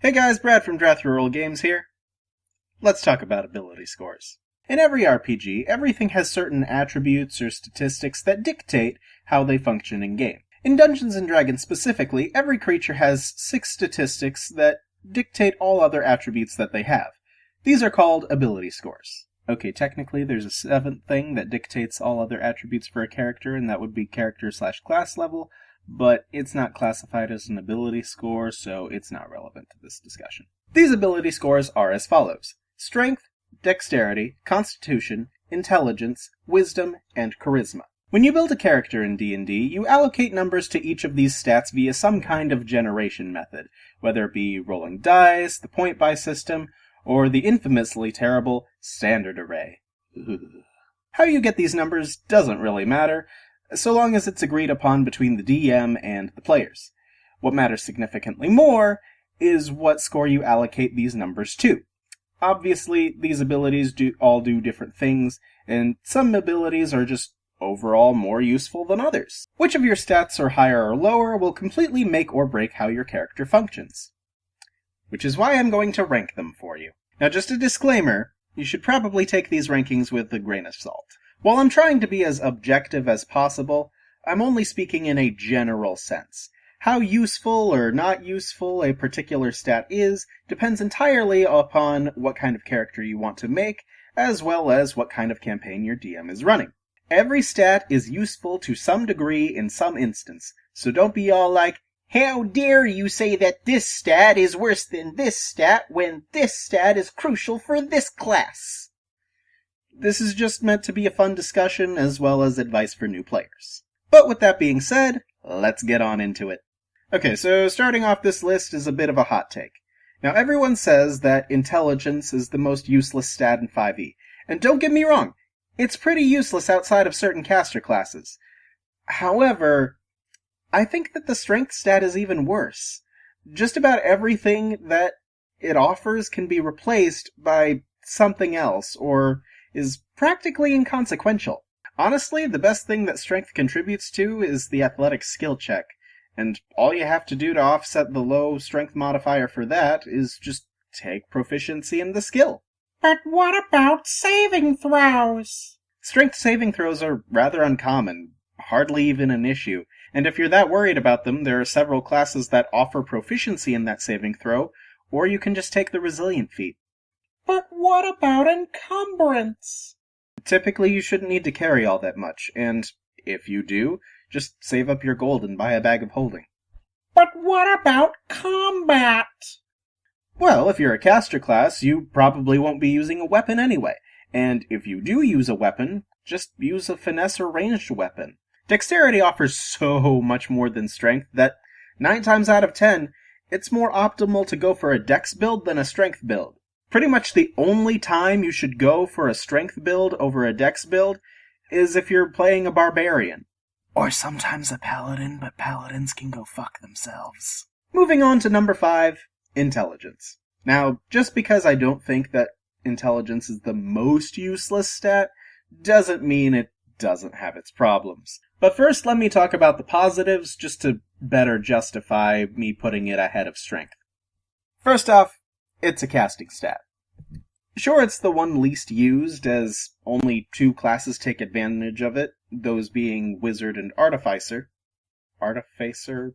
Hey guys, Brad from Drathrorol Games here. Let's talk about ability scores. In every RPG, everything has certain attributes or statistics that dictate how they function in game. In Dungeons & Dragons specifically, every creature has 6 statistics that dictate all other attributes that they have. These are called ability scores. Okay, technically there's a 7th thing that dictates all other attributes for a character, and that would be character/class level, but it's not classified as an ability score, so it's not relevant to this discussion. These ability scores are as follows: Strength, Dexterity, Constitution, Intelligence, Wisdom, and Charisma. When you build a character in D&D, you allocate numbers to each of these stats via some kind of generation method, whether it be rolling dice, the point buy system, or the infamously terrible standard array. Ugh. How you get these numbers doesn't really matter, so long as it's agreed upon between the DM and the players. What matters significantly more is what score you allocate these numbers to. Obviously, these abilities all do different things, and some abilities are just overall more useful than others. Which of your stats are higher or lower will completely make or break how your character functions. Which is why I'm going to rank them for you. Now, just a disclaimer, you should probably take these rankings with a grain of salt. While I'm trying to be as objective as possible, I'm only speaking in a general sense. How useful or not useful a particular stat is depends entirely upon what kind of character you want to make, as well as what kind of campaign your DM is running. Every stat is useful to some degree in some instance, so don't be all like, "How dare you say that this stat is worse than this stat when this stat is crucial for this class?" This is just meant to be a fun discussion as well as advice for new players. But with that being said, let's get on into it. Okay, so starting off this list is a bit of a hot take. Now everyone says that intelligence is the most useless stat in 5e, and don't get me wrong, it's pretty useless outside of certain caster classes. However, I think that the strength stat is even worse. Just about everything that it offers can be replaced by something else, or is practically inconsequential. Honestly, the best thing that strength contributes to is the athletic skill check, and all you have to do to offset the low strength modifier for that is just take proficiency in the skill. But what about saving throws? Strength saving throws are rather uncommon, hardly even an issue, and if you're that worried about them, there are several classes that offer proficiency in that saving throw, or you can just take the resilient feat. But what about encumbrance? Typically, you shouldn't need to carry all that much, and if you do, just save up your gold and buy a bag of holding. But what about combat? Well, if you're a caster class, you probably won't be using a weapon anyway, and if you do use a weapon, just use a finesse or ranged weapon. Dexterity offers so much more than strength that 9 times out of 10, it's more optimal to go for a dex build than a strength build. Pretty much the only time you should go for a strength build over a dex build is if you're playing a barbarian. Or sometimes a paladin, but paladins can go fuck themselves. Moving on to number 5, intelligence. Now, just because I don't think that intelligence is the most useless stat, doesn't mean it doesn't have its problems. But first, let me talk about the positives, just to better justify me putting it ahead of strength. First off, it's a casting stat. Sure, it's the one least used, as only 2 classes take advantage of it, those being Wizard and Artificer. Artificer?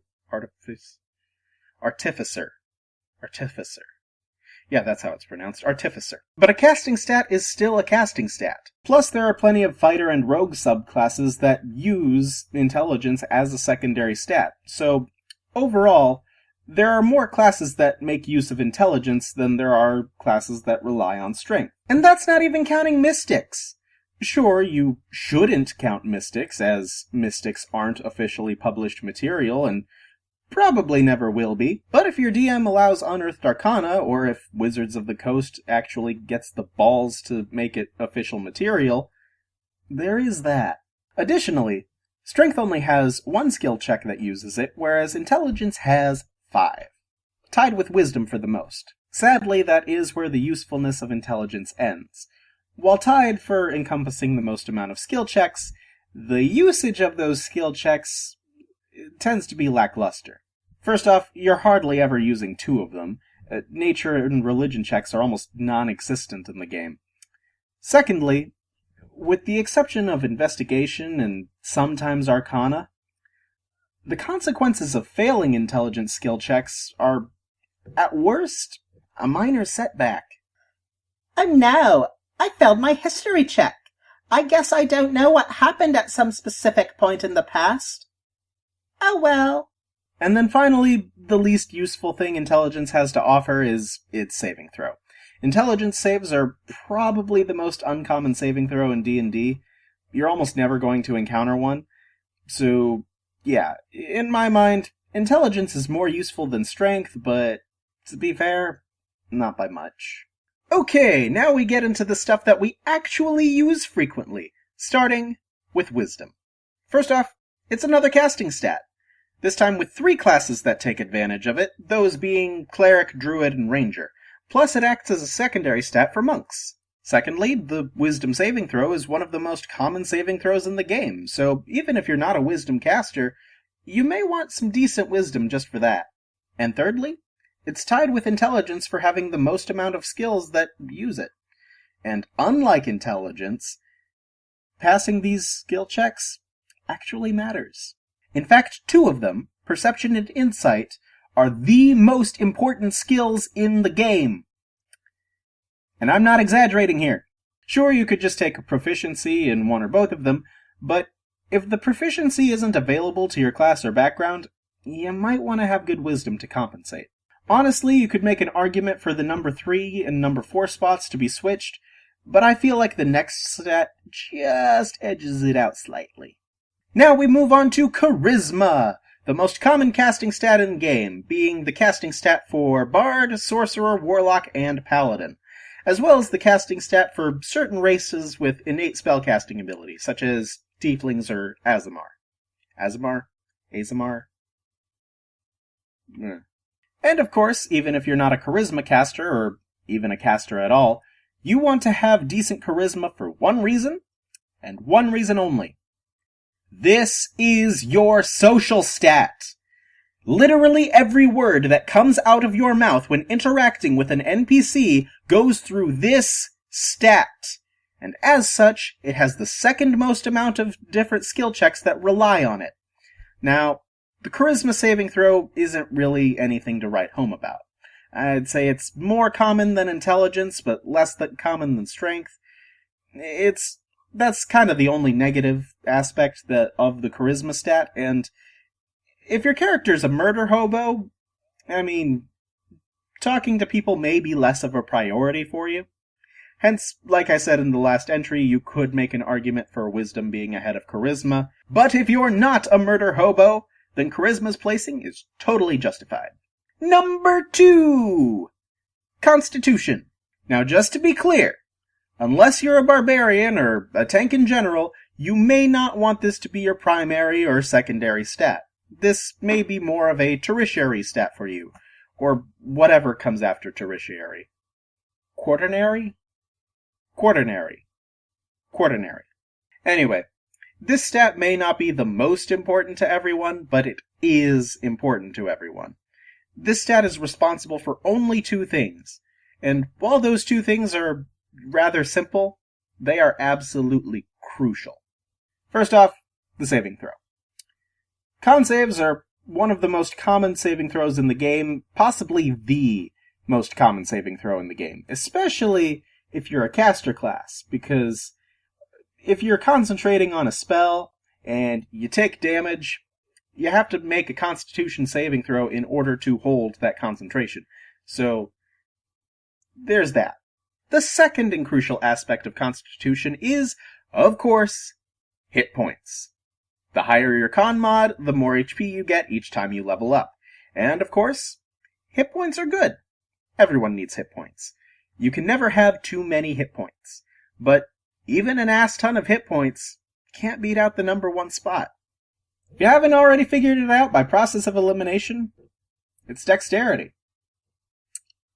Yeah, that's how it's pronounced. Artificer. But a casting stat is still a casting stat. Plus, there are plenty of fighter and rogue subclasses that use intelligence as a secondary stat. So, overall, there are more classes that make use of intelligence than there are classes that rely on strength. And that's not even counting mystics. Sure, you shouldn't count mystics, as mystics aren't officially published material, and probably never will be, but if your DM allows Unearthed Arcana, or if Wizards of the Coast actually gets the balls to make it official material, there is that. Additionally, Strength only has 1 skill check that uses it, whereas Intelligence has 5, tied with Wisdom for the most. Sadly, that is where the usefulness of Intelligence ends. While tied for encompassing the most amount of skill checks, the usage of those skill checks tends to be lackluster. First off, you're hardly ever using 2 of them, Nature and religion checks are almost non-existent in the game. Secondly, with the exception of investigation and sometimes arcana, the consequences of failing intelligence skill checks are, at worst, a minor setback. Oh no, I failed my history check. I guess I don't know what happened at some specific point in the past. Oh well. And then finally, the least useful thing intelligence has to offer is its saving throw. Intelligence saves are probably the most uncommon saving throw in D&D. You're almost never going to encounter one. So, yeah, in my mind, intelligence is more useful than strength, but to be fair, not by much. Okay, now we get into the stuff that we actually use frequently, starting with wisdom. First off, it's another casting stat. This time with 3 classes that take advantage of it, those being Cleric, Druid, and Ranger. Plus it acts as a secondary stat for monks. Secondly, the Wisdom saving throw is one of the most common saving throws in the game, so even if you're not a Wisdom caster, you may want some decent Wisdom just for that. And thirdly, it's tied with Intelligence for having the most amount of skills that use it. And unlike Intelligence, passing these skill checks actually matters. In fact, 2 of them, Perception and Insight, are the most important skills in the game. And I'm not exaggerating here. Sure, you could just take a proficiency in one or both of them, but if the proficiency isn't available to your class or background, you might want to have good wisdom to compensate. Honestly, you could make an argument for the number 3 and number 4 spots to be switched, but I feel like the next stat just edges it out slightly. Now we move on to Charisma, the most common casting stat in the game, being the casting stat for Bard, Sorcerer, Warlock, and Paladin, as well as the casting stat for certain races with innate spellcasting ability, such as Tieflings or Aasimar. Aasimar? Aasimar? And of course, even if you're not a Charisma caster, or even a caster at all, you want to have decent Charisma for one reason, and one reason only. This is your social stat. Literally every word that comes out of your mouth when interacting with an NPC goes through this stat. And as such, it has the second most amount of different skill checks that rely on it. Now, the Charisma saving throw isn't really anything to write home about. I'd say it's more common than Intelligence, but less common than Strength. That's kind of the only negative aspect of the Charisma stat, and if your character's a murder hobo, talking to people may be less of a priority for you. Hence, like I said in the last entry, you could make an argument for Wisdom being ahead of Charisma, but if you're not a murder hobo, then Charisma's placing is totally justified. Number 2! Constitution. Now just to be clear, unless you're a barbarian or a tank in general, you may not want this to be your primary or secondary stat. This may be more of a tertiary stat for you, or whatever comes after tertiary. Quaternary? Quaternary. Quaternary. Anyway, this stat may not be the most important to everyone, but it is important to everyone. This stat is responsible for only 2 things, and while those 2 things are rather simple, they are absolutely crucial. First off, the saving throw. Con saves are one of the most common saving throws in the game, possibly the most common saving throw in the game, especially if you're a caster class, because if you're concentrating on a spell and you take damage, you have to make a Constitution saving throw in order to hold that concentration. So, there's that. The second and crucial aspect of Constitution is, of course, hit points. The higher your con mod, the more HP you get each time you level up. And, of course, hit points are good. Everyone needs hit points. You can never have too many hit points. But even an ass ton of hit points can't beat out the number 1 spot. If you haven't already figured it out by process of elimination, it's Dexterity.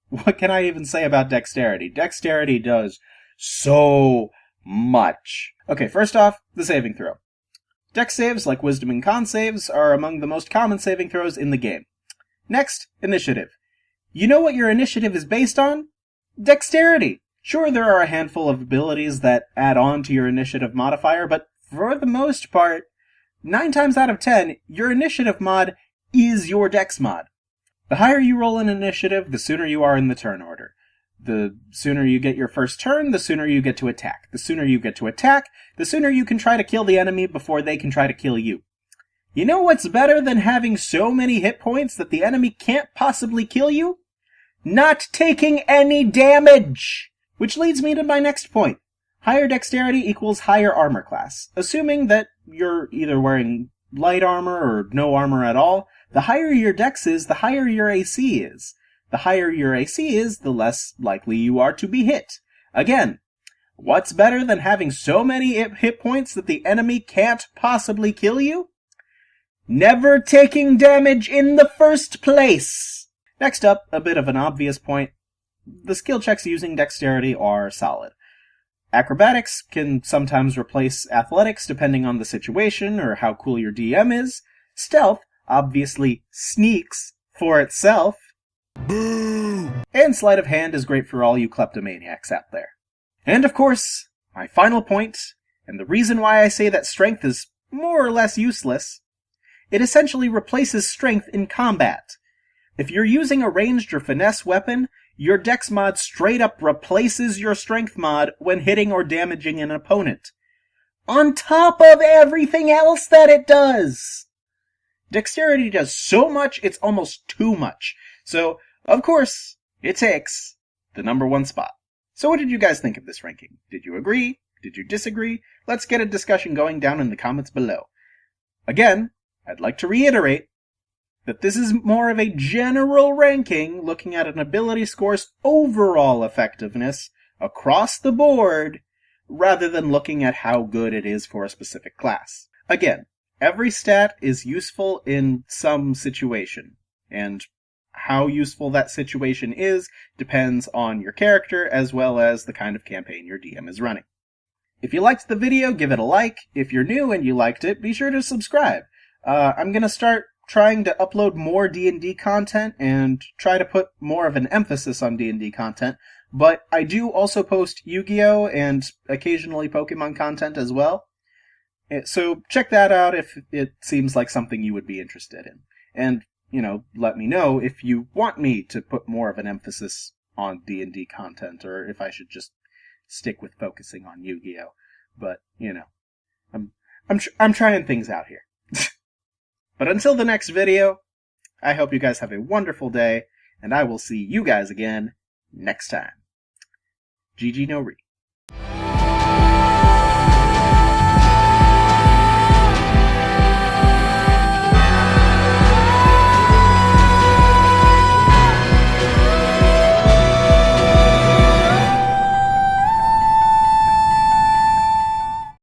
What can I even say about Dexterity? Dexterity does so much. Okay, first off, the saving throw. Dex saves, like Wisdom and Con saves, are among the most common saving throws in the game. Next, Initiative. You know what your initiative is based on? Dexterity! Sure, there are a handful of abilities that add on to your initiative modifier, but for the most part, 9 times out of 10, your initiative mod is your dex mod. The higher you roll in initiative, the sooner you are in the turn order. The sooner you get your first turn, the sooner you get to attack. The sooner you get to attack, the sooner you can try to kill the enemy before they can try to kill you. You know what's better than having so many hit points that the enemy can't possibly kill you? Not taking any damage! Which leads me to my next point. Higher dexterity equals higher armor class. Assuming that you're either wearing light armor or no armor at all, the higher your dex is, the higher your AC is. The higher your AC is, the less likely you are to be hit. Again, what's better than having so many hit points that the enemy can't possibly kill you? Never taking damage in the first place! Next up, a bit of an obvious point. The skill checks using dexterity are solid. Acrobatics can sometimes replace athletics depending on the situation or how cool your DM is. Stealth obviously sneaks for itself. Boo! And sleight of hand is great for all you kleptomaniacs out there. And of course, my final point, and the reason why I say that strength is more or less useless, it essentially replaces strength in combat. If you're using a ranged or finesse weapon, your dex mod straight up replaces your strength mod when hitting or damaging an opponent. On top of everything else that it does! Dexterity does so much, it's almost too much. So, of course, it takes the number 1 spot. So what did you guys think of this ranking? Did you agree? Did you disagree? Let's get a discussion going down in the comments below. Again, I'd like to reiterate that this is more of a general ranking looking at an ability score's overall effectiveness across the board rather than looking at how good it is for a specific class. Again, every stat is useful in some situation, and how useful that situation is depends on your character as well as the kind of campaign your DM is running. If you liked the video, give it a like. If you're new and you liked it, be sure to subscribe. I'm going to start trying to upload more D&D content and try to put more of an emphasis on D&D content, but I do also post Yu-Gi-Oh! And occasionally Pokemon content as well. So check that out if it seems like something you would be interested in. And, let me know if you want me to put more of an emphasis on D&D content, or if I should just stick with focusing on Yu-Gi-Oh! But, I'm trying things out here. But until the next video, I hope you guys have a wonderful day, and I will see you guys again next time. GG no Re.